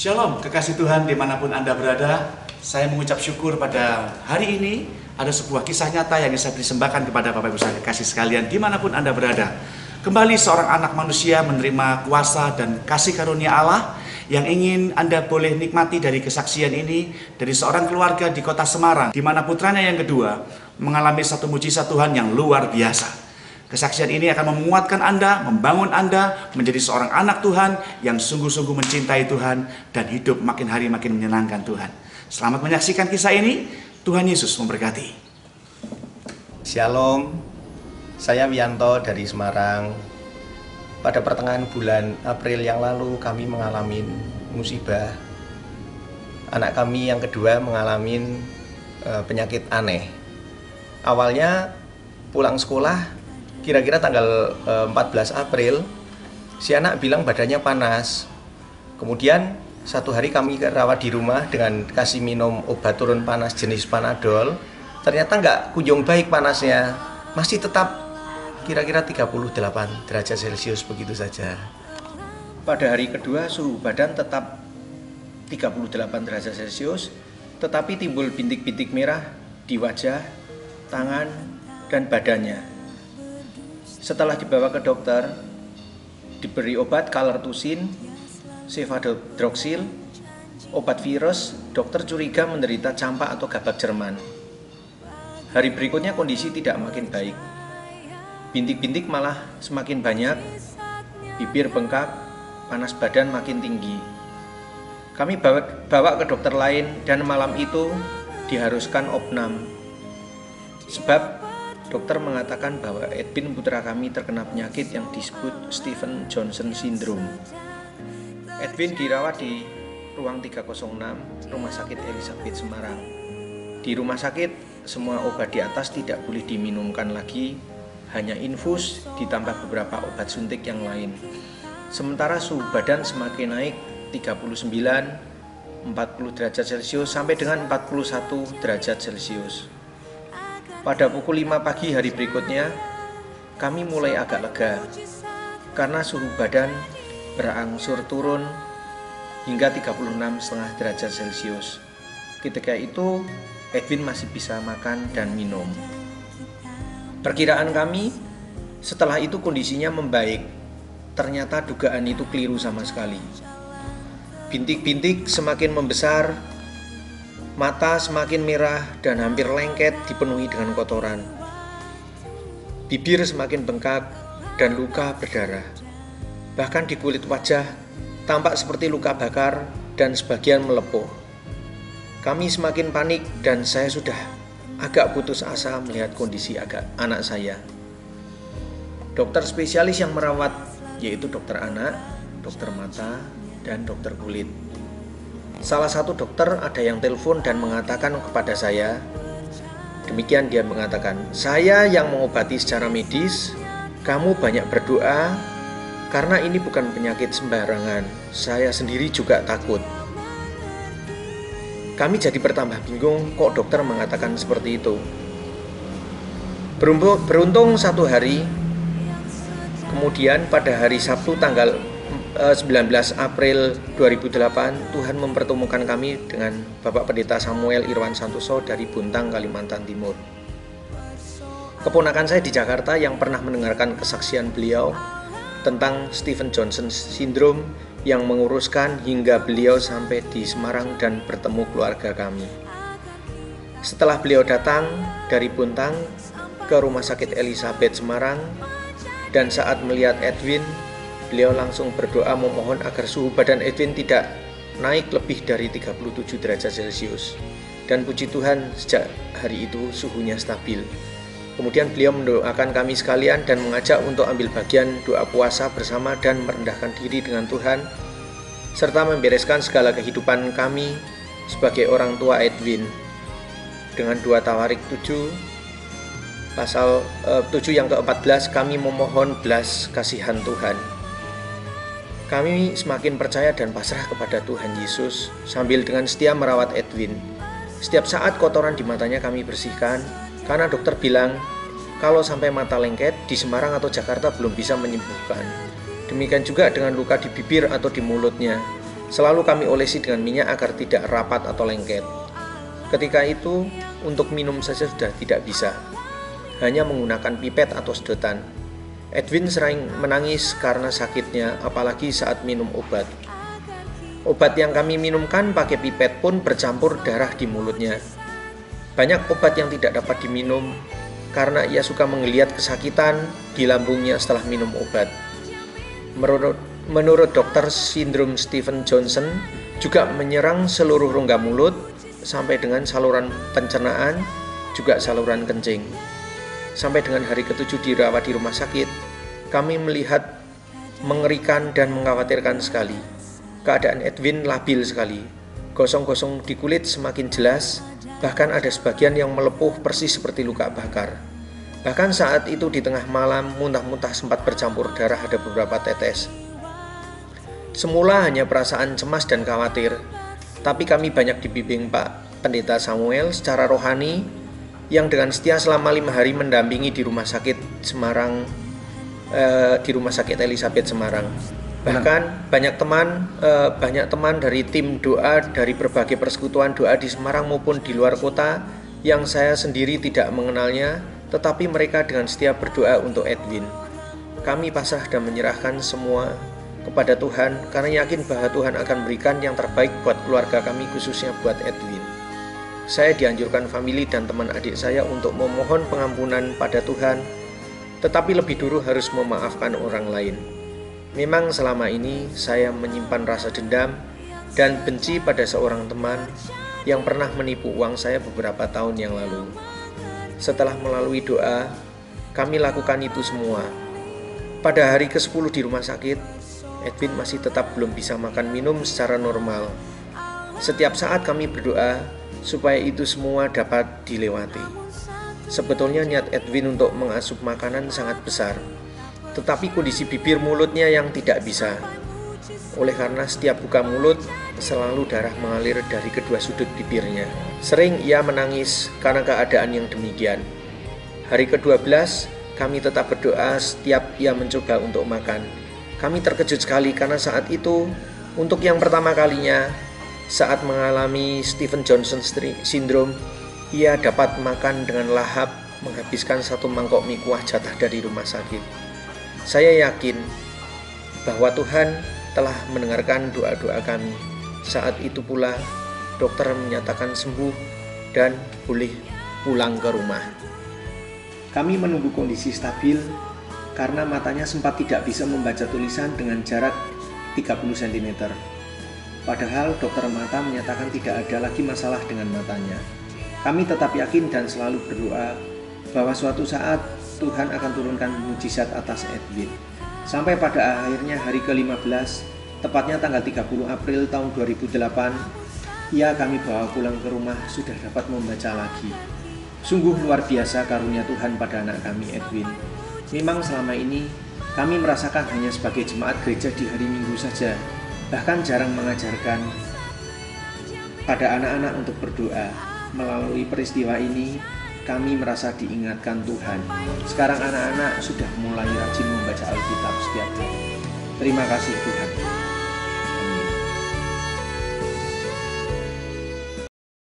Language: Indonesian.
Shalom, kekasih Tuhan dimanapun Anda berada. Saya mengucap syukur pada hari ini ada sebuah kisah nyata yang saya persembahkan kepada Bapak Ibu saya kekasih sekalian dimanapun Anda berada. Kembali seorang anak manusia menerima kuasa dan kasih karunia Allah yang ingin Anda boleh nikmati dari kesaksian ini dari seorang keluarga di kota Semarang, di mana putranya yang kedua mengalami satu mujizat Tuhan yang luar biasa. Kesaksian ini akan menguatkan Anda, membangun Anda menjadi seorang anak Tuhan yang sungguh-sungguh mencintai Tuhan dan hidup makin hari makin menyenangkan Tuhan. Selamat menyaksikan kisah ini. Tuhan Yesus memberkati. Shalom, saya Wianto dari Semarang. Pada pertengahan bulan April yang lalu kami mengalami musibah. Anak kami yang kedua mengalami penyakit aneh. Awalnya pulang sekolah kira-kira tanggal 14 April, si anak bilang badannya panas. Kemudian satu hari kami rawat di rumah dengan kasih minum obat turun panas jenis Panadol. Ternyata nggak kunjung baik panasnya, masih tetap kira-kira 38 derajat Celcius begitu saja. Pada hari kedua suhu badan tetap 38 derajat Celcius, tetapi timbul bintik-bintik merah di wajah, tangan, dan badannya. Setelah dibawa ke dokter, diberi obat Calertusin, Cefadroxil, obat virus, dokter curiga menderita campak atau gabak Jerman. Hari berikutnya kondisi tidak makin baik. Bintik-bintik malah semakin banyak, bibir bengkak, panas badan makin tinggi. Kami bawa ke dokter lain dan malam itu diharuskan opnam. Sebab dokter mengatakan bahwa Edwin putra kami terkena penyakit yang disebut Stephen Johnson Syndrome. Edwin dirawat di ruang 306 Rumah Sakit Elizabeth Semarang. Di rumah sakit, semua obat di atas tidak boleh diminumkan lagi, hanya infus ditambah beberapa obat suntik yang lain. Sementara suhu badan semakin naik 39, 40 derajat Celcius sampai dengan 41 derajat Celcius. Pada pukul 5 pagi hari berikutnya, kami mulai agak lega karena suhu badan berangsur turun hingga 36,5 derajat Celcius. Ketika itu, Edwin masih bisa makan dan minum. Perkiraan kami, setelah itu kondisinya membaik. Ternyata dugaan itu keliru sama sekali. Bintik-bintik semakin membesar, mata semakin merah dan hampir lengket dipenuhi dengan kotoran. Bibir semakin bengkak dan luka berdarah. Bahkan di kulit wajah tampak seperti luka bakar dan sebagian melepuh. Kami semakin panik dan saya sudah agak putus asa melihat kondisi anak saya. Dokter spesialis yang merawat yaitu dokter anak, dokter mata, dan dokter kulit. Salah satu dokter ada yang telepon dan mengatakan kepada saya, demikian dia mengatakan, saya yang mengobati secara medis, kamu banyak berdoa, karena ini bukan penyakit sembarangan, saya sendiri juga takut. Kami jadi bertambah bingung kok dokter mengatakan seperti itu. Beruntung satu hari, kemudian pada hari Sabtu tanggal 19 April 2008, Tuhan mempertemukan kami dengan Bapak Pendeta Samuel Irwan Santoso dari Buntang, Kalimantan Timur. Keponakan saya di Jakarta yang pernah mendengarkan kesaksian beliau tentang Stephen Johnson Syndrome yang menguruskan hingga beliau sampai di Semarang dan bertemu keluarga kami. Setelah beliau datang dari Buntang ke Rumah Sakit Elizabeth Semarang dan saat melihat Edwin, beliau langsung berdoa memohon agar suhu badan Edwin tidak naik lebih dari 37 derajat Celcius. Dan puji Tuhan sejak hari itu suhunya stabil. Kemudian beliau mendoakan kami sekalian dan mengajak untuk ambil bagian doa puasa bersama dan merendahkan diri dengan Tuhan, serta membereskan segala kehidupan kami sebagai orang tua Edwin. Dengan 2 Tawarik 7, pasal 7 yang ke-14, kami memohon belas kasihan Tuhan. Kami semakin percaya dan pasrah kepada Tuhan Yesus sambil dengan setia merawat Edwin. Setiap saat kotoran di matanya kami bersihkan, karena dokter bilang kalau sampai mata lengket di Semarang atau Jakarta belum bisa menyembuhkan. Demikian juga dengan luka di bibir atau di mulutnya. Selalu kami olesi dengan minyak agar tidak rapat atau lengket. Ketika itu, untuk minum saja sudah tidak bisa, hanya menggunakan pipet atau sedotan. Edwin sering menangis karena sakitnya, apalagi saat minum obat. Obat yang kami minumkan pakai pipet pun bercampur darah di mulutnya. Banyak obat yang tidak dapat diminum karena ia suka menggeliat kesakitan di lambungnya setelah minum obat. Menurut dokter, sindrom Stephen Johnson juga menyerang seluruh rongga mulut sampai dengan saluran pencernaan, juga saluran kencing. Sampai dengan hari ke-7 dirawat di rumah sakit, kami melihat mengerikan dan mengkhawatirkan sekali. Keadaan Edwin labil sekali. Gosong-gosong di kulit semakin jelas, bahkan ada sebagian yang melepuh persis seperti luka bakar. Bahkan saat itu di tengah malam, muntah-muntah sempat bercampur darah ada beberapa tetes. Semula hanya perasaan cemas dan khawatir, tapi kami banyak dibimbing Pak Pendeta Samuel secara rohani yang dengan setia selama 5 hari mendampingi di rumah sakit Semarang, di rumah sakit Elizabeth Semarang. Bahkan banyak teman dari tim doa dari berbagai persekutuan doa di Semarang maupun di luar kota yang saya sendiri tidak mengenalnya, tetapi mereka dengan setia berdoa untuk Edwin. Kami pasrah dan menyerahkan semua kepada Tuhan karena yakin bahwa Tuhan akan memberikan yang terbaik buat keluarga kami, khususnya buat Edwin. Saya dianjurkan famili dan teman adik saya untuk memohon pengampunan pada Tuhan, tetapi lebih dulu harus memaafkan orang lain. Memang selama ini saya menyimpan rasa dendam dan benci pada seorang teman yang pernah menipu uang saya beberapa tahun yang lalu. Setelah melalui doa, kami lakukan itu semua. Pada hari ke-10 di rumah sakit, Edwin masih tetap belum bisa makan minum secara normal. Setiap saat kami berdoa supaya itu semua dapat dilewati. Sebetulnya niat Edwin untuk mengasup makanan sangat besar, tetapi kondisi bibir mulutnya yang tidak bisa. Oleh karena setiap buka mulut, selalu darah mengalir dari kedua sudut bibirnya. Sering ia menangis karena keadaan yang demikian. Hari ke-12, kami tetap berdoa setiap ia mencoba untuk makan. Kami terkejut sekali karena saat itu, untuk yang pertama kalinya, saat mengalami Stephen Johnson syndrome, ia dapat makan dengan lahap, menghabiskan 1 mangkok mie kuah jatah dari rumah sakit. Saya yakin bahwa Tuhan telah mendengarkan doa-doa kami. Saat itu pula, dokter menyatakan sembuh dan boleh pulang ke rumah. Kami menunggu kondisi stabil karena matanya sempat tidak bisa membaca tulisan dengan jarak 30 cm. Padahal dokter mata menyatakan tidak ada lagi masalah dengan matanya. Kami tetap yakin dan selalu berdoa bahwa suatu saat Tuhan akan turunkan mujizat atas Edwin. Sampai pada akhirnya hari ke-15, tepatnya tanggal 30 April tahun 2008, ia kami bawa pulang ke rumah sudah dapat membaca lagi. Sungguh luar biasa karunia Tuhan pada anak kami Edwin. Memang selama ini kami merasakan hanya sebagai jemaat gereja di hari Minggu saja, bahkan jarang mengajarkan pada anak-anak untuk berdoa. Melalui peristiwa ini, kami merasa diingatkan Tuhan. Sekarang anak-anak sudah mulai rajin membaca Alkitab setiap hari. Terima kasih Tuhan.